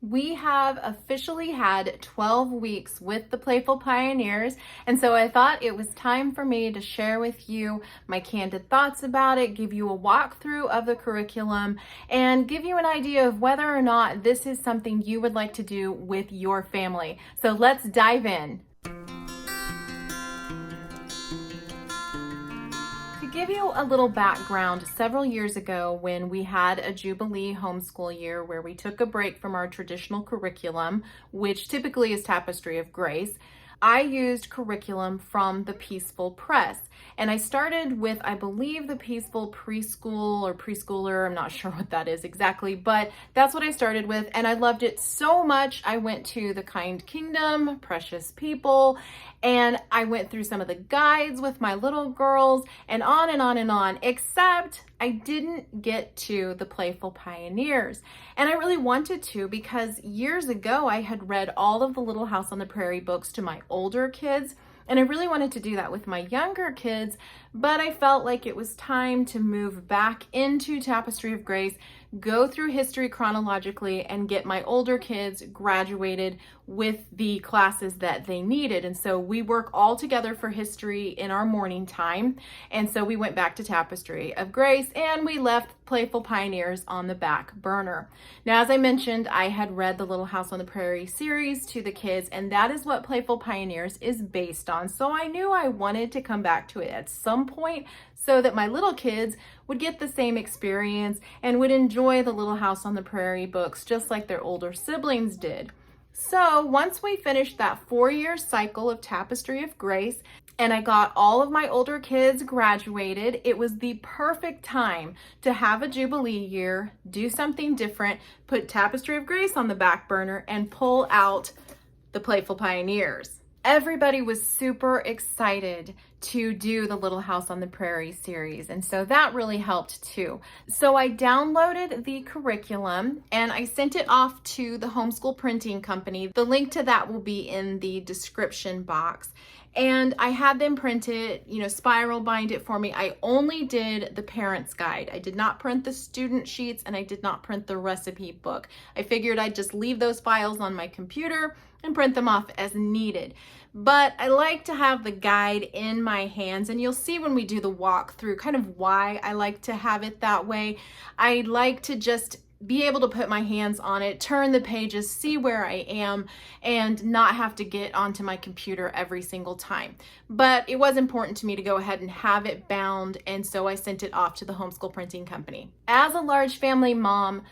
We have officially had 12 weeks with the Playful Pioneers, and so I thought it was time for me to share with you my candid thoughts about it, give you a walkthrough of the curriculum, and give you an idea of whether or not this is something you would like to do with your family. So let's dive in. To give you a little background, several years ago when we had a Jubilee homeschool year where we took a break from our traditional curriculum, which typically is Tapestry of Grace, I used curriculum from the Peaceful Press. And I started with, I believe, the Peaceful Preschool or Preschooler. I'm not sure what that is exactly, but that's what I started with. And I loved it so much. I went to The Kind Kingdom, Precious People, and I went through some of the guides with my little girls and on and on and on, except I didn't get to the Playful Pioneers. And I really wanted to because years ago I had read all of the Little House on the Prairie books to my older kids. And I really wanted to do that with my younger kids, but I felt like it was time to move back into Tapestry of Grace, go through history chronologically, and get my older kids graduated with the classes that they needed. And so we work all together for history in our morning time. And so we went back to Tapestry of Grace and we left Playful Pioneers on the back burner. Now, as I mentioned, I had read the Little House on the Prairie series to the kids, and that is what Playful Pioneers is based on. So I knew I wanted to come back to it at some point so that my little kids would get the same experience and would enjoy the Little House on the Prairie books just like their older siblings did. So once we finished that 4-year cycle of Tapestry of Grace and I got all of my older kids graduated, it was the perfect time to have a Jubilee year, do something different, put Tapestry of Grace on the back burner, and pull out the Playful Pioneers. Everybody was super excited to do the Little House on the Prairie series, and so that really helped too. So I downloaded the curriculum and I sent it off to the Homeschool printing company. The link to that will be in the description box. And I had them print it, spiral bind it for me. I only did the parent's guide. I did not print the student sheets and I did not print the recipe book. I figured I'd just leave those files on my computer and print them off as needed. But I like to have the guide in my hands, and you'll see when we do the walkthrough kind of why I like to have it that way. I like to just be able to put my hands on it, turn the pages, see where I am, and not have to get onto my computer every single time. But it was important to me to go ahead and have it bound, and so I sent it off to the Homeschool printing company. As a large family mom,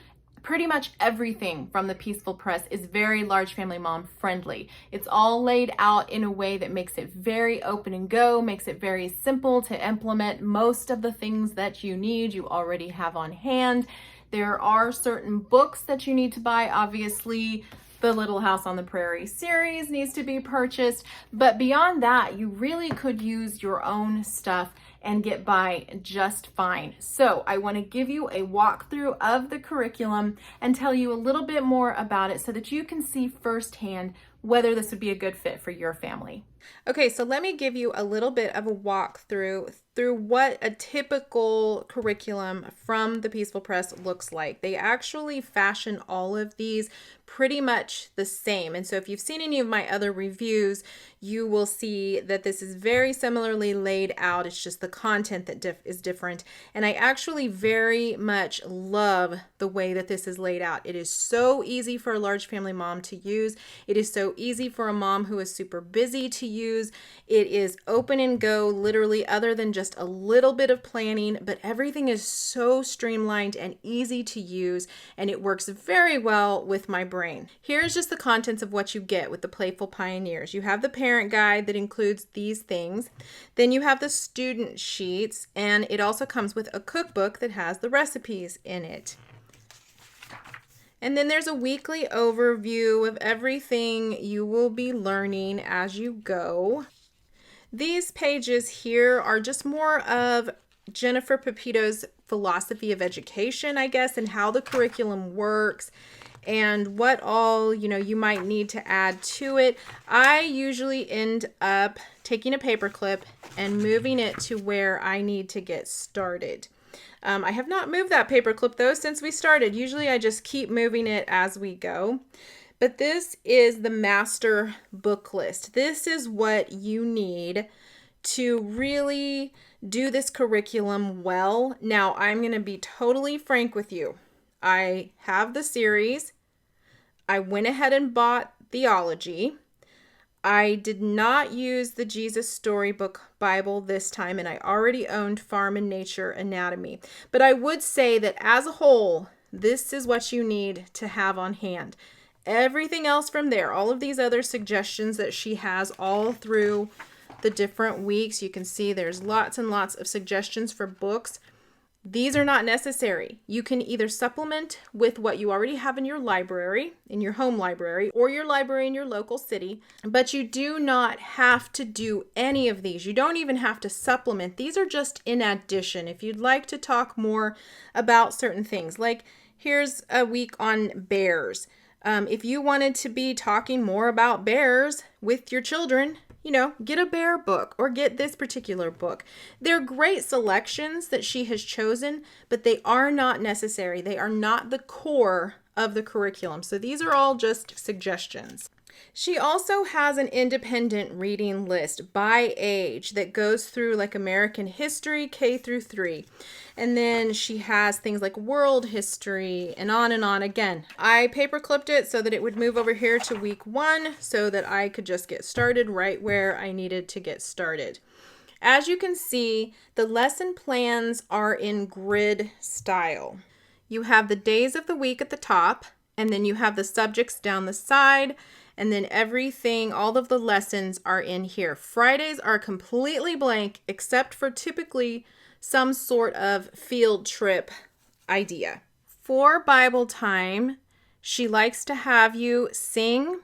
pretty much everything from the Peaceful Press is very large family mom friendly. It's all laid out in a way that makes it very open and go, makes it very simple to implement. Most of the things that you need, you already have on hand. There are certain books that you need to buy. Obviously, the Little House on the Prairie series needs to be purchased, but beyond that, you really could use your own stuff and get by just fine. So I want to give you a walkthrough of the curriculum and tell you a little bit more about it so that you can see firsthand whether this would be a good fit for your family. Okay, so let me give you a little bit of a walkthrough through what a typical curriculum from the Peaceful Press looks like. They actually fashion all of these pretty much the same. And so if you've seen any of my other reviews, you will see that this is very similarly laid out. It's just the content that is different. And I actually very much love the way that this is laid out. It is so easy for a large family mom to use. It is so easy for a mom who is super busy to use. It is open and go, literally, other than just a little bit of planning, but everything is so streamlined and easy to use, and it works very well with my brain. Here's just the contents of what you get with the Playful Pioneers. You have the parent guide that includes these things. Then you have the student sheets, and it also comes with a cookbook that has the recipes in it. And then there's a weekly overview of everything you will be learning as you go. These pages here are just more of Jennifer Pepito's philosophy of education, I guess, and how the curriculum works and what all, you might need to add to it. I usually end up taking a paper clip and moving it to where I need to get started. I have not moved that paper clip though since we started. Usually I just keep moving it as we go. But this is the master book list. This is what you need to really do this curriculum well. Now, I'm going to be totally frank with you. I have the series. I went ahead and bought theology. I did not use the Jesus Storybook Bible this time, and I already owned Farm and Nature Anatomy. But I would say that as a whole, this is what you need to have on hand. Everything else from there, all of these other suggestions that she has all through the different weeks, you can see there's lots and lots of suggestions for books. These are not necessary. You can either supplement with what you already have in your library, in your home library, or your library in your local city, but you do not have to do any of these. You don't even have to supplement. These are just in addition. If you'd like to talk more about certain things, like here's a week on bears. If you wanted to be talking more about bears with your children, get a bear book or get this particular book. They're great selections that she has chosen, but they are not necessary. They are not the core of the curriculum. So these are all just suggestions. She also has an independent reading list by age that goes through like American history, K through 3. And then she has things like world history and on and on. Again, I paper clipped it so that it would move over here to week 1 so that I could just get started right where I needed to get started. As you can see, the lesson plans are in grid style. You have the days of the week at the top, and then you have the subjects down the side, and then everything, all of the lessons are in here. Fridays are completely blank except for typically some sort of field trip idea. For Bible time, she likes to have you sing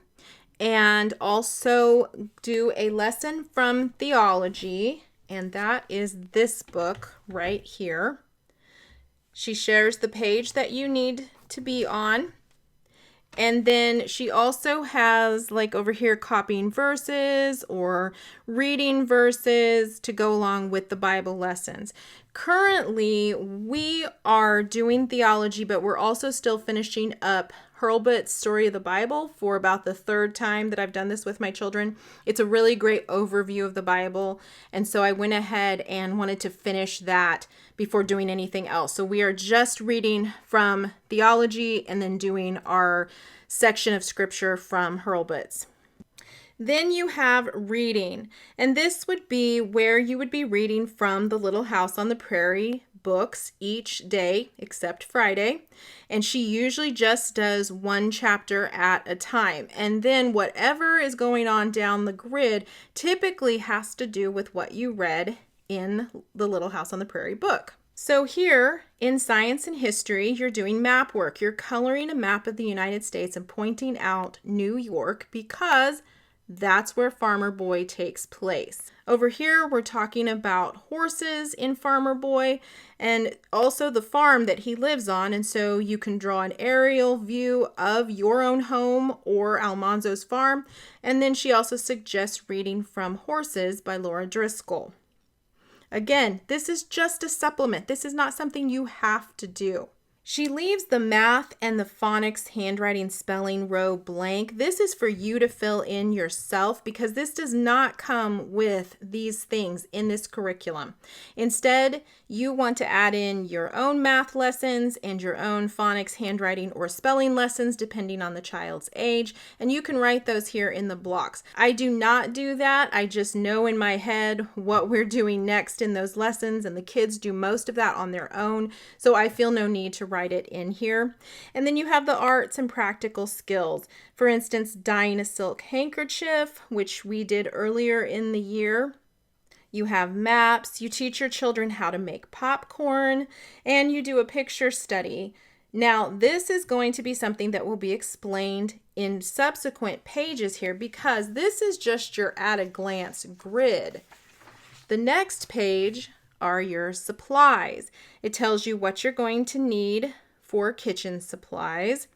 and also do a lesson from theology, and that is this book right here. She shares the page that you need to be on. And then she also has like over here copying verses or reading verses to go along with the Bible lessons. Currently, we are doing theology, but we're also still finishing up Hurlbut's Story of the Bible for about the 3rd time that I've done this with my children. It's a really great overview of the Bible, and so I went ahead and wanted to finish that before doing anything else. So we are just reading from theology and then doing our section of scripture from Hurlbut's. Then you have reading, and this would be where you would be reading from the Little House on the Prairie books each day except Friday, and she usually just does 1 chapter at a time, and then whatever is going on down the grid typically has to do with what you read in the Little House on the Prairie book. So here in science and history, you're doing map work. You're coloring a map of the United States and pointing out New York because that's where Farmer Boy takes place. Over here, we're talking about horses in Farmer Boy and also the farm that he lives on. And so you can draw an aerial view of your own home or Almanzo's farm. And then she also suggests reading from Horses by Laura Driscoll. Again, this is just a supplement. This is not something you have to do. She leaves the math and the phonics handwriting spelling row blank. This is for you to fill in yourself because this does not come with these things in this curriculum. Instead, you want to add in your own math lessons and your own phonics handwriting or spelling lessons depending on the child's age, and you can write those here in the blocks. I do not do that. I just know in my head what we're doing next in those lessons, and the kids do most of that on their own, so I feel no need to write it in here. And then you have the arts and practical skills. For instance, dyeing a silk handkerchief, which we did earlier in the year. You have maps, you teach your children how to make popcorn, and you do a picture study. Now, this is going to be something that will be explained in subsequent pages here because this is just your at-a-glance grid. The next page are your supplies. It tells you what you're going to need for kitchen supplies,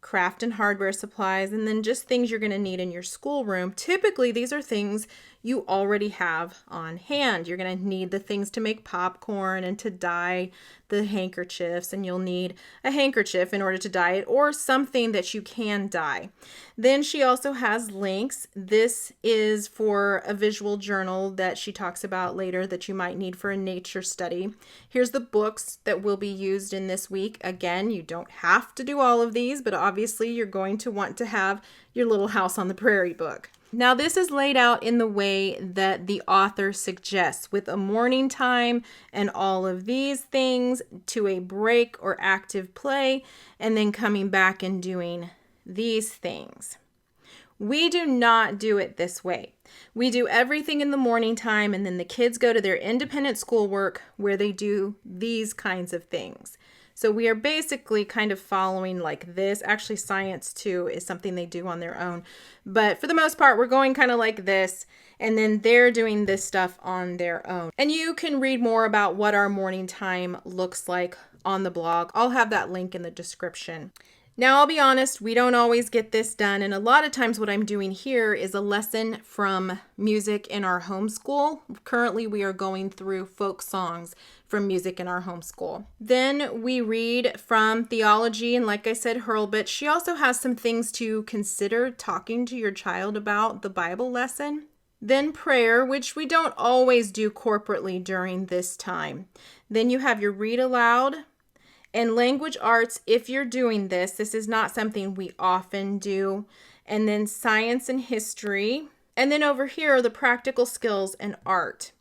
craft and hardware supplies, and then just things you're going to need in your schoolroom. Typically, these are things you already have on hand. You're going to need the things to make popcorn and to dye the handkerchiefs, and you'll need a handkerchief in order to dye it or something that you can dye. Then she also has links. This is for a visual journal that she talks about later that you might need for a nature study. Here's the books that will be used in this week. Again, you don't have to do all of these, but obviously you're going to want to have your Little House on the Prairie book. Now, this is laid out in the way that the author suggests, with a morning time and all of these things, to a break or active play, and then coming back and doing these things. We do not do it this way. We do everything in the morning time, and then the kids go to their independent schoolwork where they do these kinds of things. So we are basically kind of following like this. Actually, science too is something they do on their own. But for the most part, we're going kind of like this, and then they're doing this stuff on their own. And you can read more about what our morning time looks like on the blog. I'll have that link in the description. Now, I'll be honest, we don't always get this done, and a lot of times what I'm doing here is a lesson from music in our homeschool. Currently, we are going through folk songs from music in our homeschool. Then we read from theology, and like I said, Hurlbut. She also has some things to consider talking to your child about the Bible lesson. Then prayer, which we don't always do corporately during this time. Then you have your read aloud. And language arts, if you're doing this is not something we often do. And then science and history. And then over here are the practical skills and art.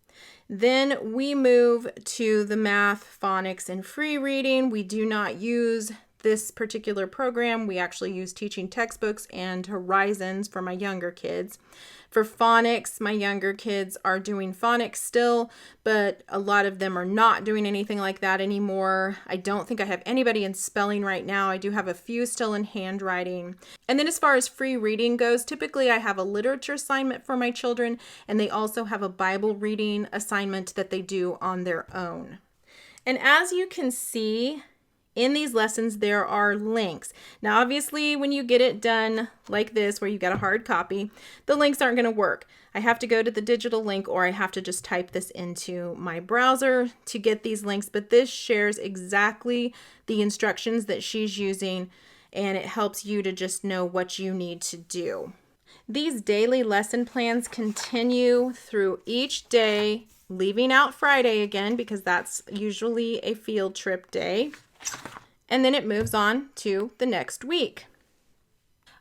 Then we move to the math, phonics, and free reading. We do not use this particular program. We actually use teaching textbooks and Horizons for my younger kids. For phonics, my younger kids are doing phonics still, but a lot of them are not doing anything like that anymore. I don't think I have anybody in spelling right now. I do have a few still in handwriting. And then as far as free reading goes, typically I have a literature assignment for my children, and they also have a Bible reading assignment that they do on their own. And as you can see, in these lessons, there are links. Now, obviously, when you get it done like this, where you got a hard copy, the links aren't going to work. I have to go to the digital link, or I have to just type this into my browser to get these links. But this shares exactly the instructions that she's using, and it helps you to just know what you need to do. These daily lesson plans continue through each day, leaving out Friday again, because that's usually a field trip day. And then it moves on to the next week.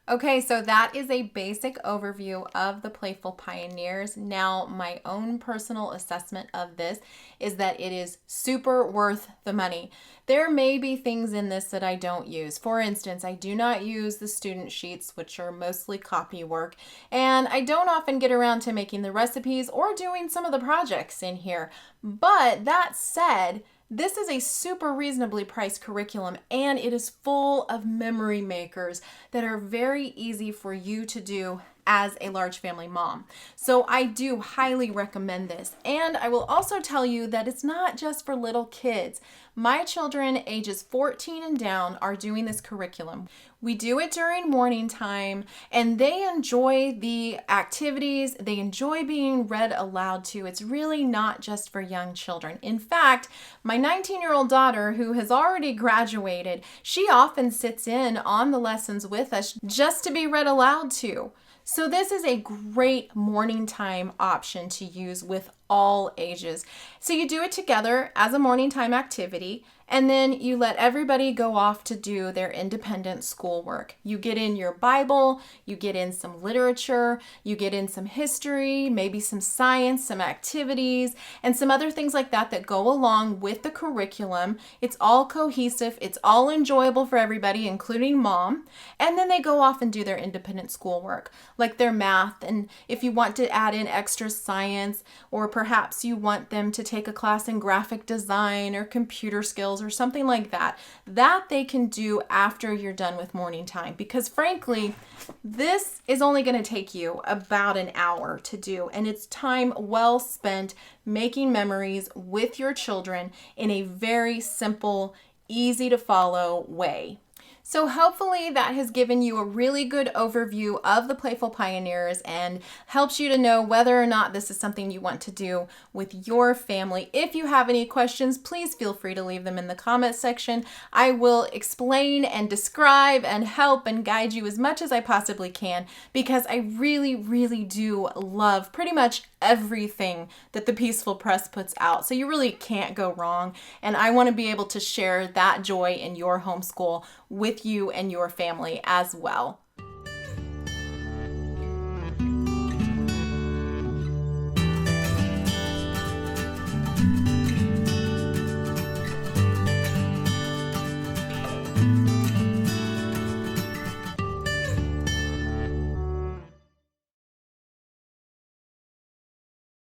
Okay, so that is a basic overview of the Playful Pioneers. Now, my own personal assessment of this is that it is super worth the money. There may be things in this that I don't use. For instance, I do not use the student sheets, which are mostly copy work, and I don't often get around to making the recipes or doing some of the projects in here. But that said, this is a super reasonably priced curriculum, and it is full of memory makers that are very easy for you to do as a large family mom. So I do highly recommend this. And I will also tell you that it's not just for little kids. My children ages 14 and down are doing this curriculum. We do it during morning time, and they enjoy the activities. They enjoy being read aloud to. It's really not just for young children. In fact, my 19-year-old daughter, who has already graduated, she often sits in on the lessons with us just to be read aloud to. So this is a great morning time option to use with all ages. So you do it together as a morning time activity, and then you let everybody go off to do their independent schoolwork. You get in your Bible, you get in some literature, you get in some history, maybe some science, some activities, and some other things like that that go along with the curriculum. It's all cohesive, it's all enjoyable for everybody, including mom. And then they go off and do their independent schoolwork, like their math, and if you want to add in extra science, or perhaps you want them to take a class in graphic design or computer skills or something like that, that they can do after you're done with morning time. Because frankly, this is only going to take you about an hour to do, and it's time well spent making memories with your children in a very simple, easy to follow way. So hopefully that has given you a really good overview of the Playful Pioneers and helps you to know whether or not this is something you want to do with your family. If you have any questions, please feel free to leave them in the comment section. I will explain and describe and help and guide you as much as I possibly can, because I really, really do love pretty much everything that the Peaceful Press puts out. So you really can't go wrong. And I want to be able to share that joy in your homeschool with you and your family as well.